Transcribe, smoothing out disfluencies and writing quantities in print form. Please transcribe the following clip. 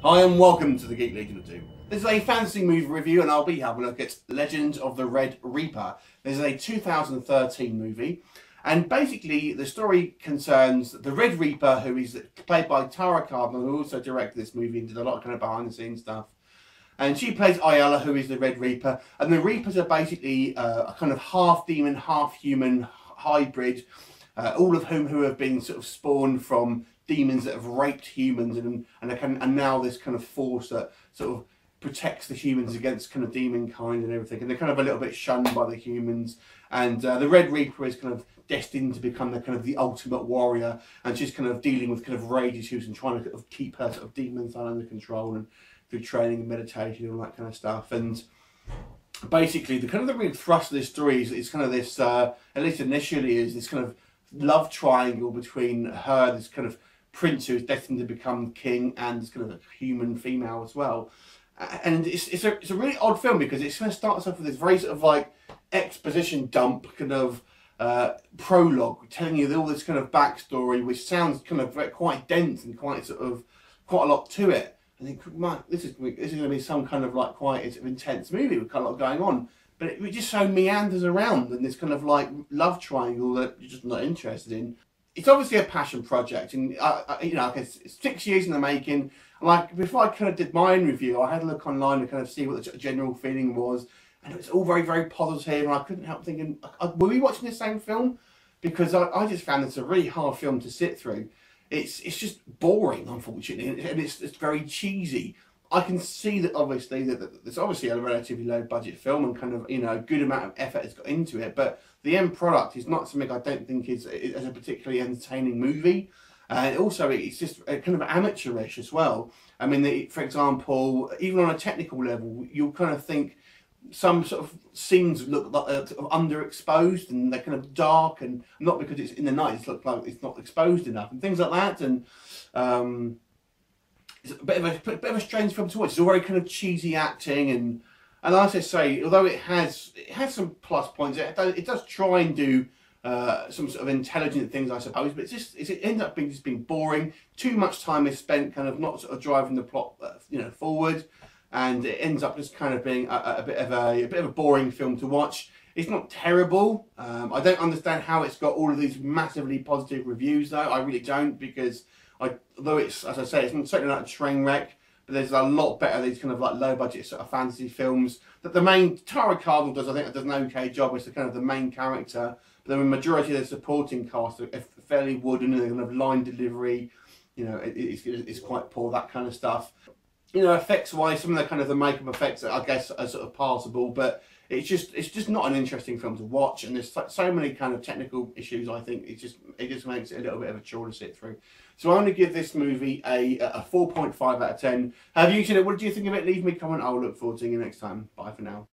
Hi and welcome to the Geek Legion of Doom. This is a fantasy movie review and I'll be having a look at Legend of the Red Reaper. This is a 2013 movie and basically the story concerns the Red Reaper, who is played by Cardinal, who also directed this movie and did a lot of kind of behind the scenes stuff. And she plays Ayala, who is the Red Reaper, and the Reapers are basically a kind of half demon, half human hybrid, all of whom have been sort of spawned from demons that have raped humans, and now this kind of force that sort of protects the humans against kind of demon kind and everything. And they're kind of a little bit shunned by the humans. And the Red Reaper is kind of destined to become the ultimate warrior, and she's kind of dealing with kind of rage issues and trying to kind of keep her sort of demon side under control and through training and meditation and all that kind of stuff. And basically the real thrust of this story is kind of this, at least initially, is this kind of love triangle between her, this kind of prince who is destined to become king, and this kind of a human female as well. And it's a really odd film because it kind of starts off with this very sort of like exposition dump kind of prologue telling you all this kind of backstory, which sounds kind of quite dense and quite a lot to it. I think, man, this is going to be some kind of like quite intense movie with quite a lot going on, but it just so meanders around in this kind of like love triangle that you're just not interested in. It's obviously a passion project, and you know, it's 6 years in the making. Like, before I kind of did my own review, I had a look online to kind of see what the general feeling was, and it was all very, very positive. And I couldn't help thinking, were we watching the same film? Because I just found this a really hard film to sit through. It's just boring, unfortunately, and it's very cheesy. I can see that obviously it's obviously a relatively low budget film and kind of, you know, a good amount of effort has got into it, but the end product is not something I don't think is a particularly entertaining movie. Also, it's just kind of amateurish as well. I mean, for example, even on a technical level, you'll kind of think some sort of scenes look like sort of underexposed, and they're kind of dark, and not because it's in the night, it looks like it's not exposed enough and things like that. And it's a bit of a strange film to watch. It's all very kind of cheesy acting, and as I say, although it has some plus points, it does try and do some sort of intelligent things, I suppose, but it ends up being boring. Too much time is spent kind of not sort of driving the plot forward, and it ends up just kind of being a bit of a boring film to watch. It's not terrible. I don't understand how it's got all of these massively positive reviews, though. I really don't, because although it's, as I say, it's certainly not a train wreck, but there's a lot better these kind of like low budget sort of fantasy films that the main Cardinal does. I think it does an okay job as the kind of the main character, but the majority of the supporting cast are fairly wooden, and the kind of line delivery, you know, it's quite poor, that kind of stuff. You know, effects wise, some of the kind of the makeup effects I guess are sort of passable, but it's just not an interesting film to watch, and there's so many kind of technical issues. I think it just makes it a little bit of a chore to sit through. So I'm going to give this movie a 4.5 out of 10. Have you seen it? What did you think of it? Leave me a comment. I'll look forward to seeing you next time. Bye for now.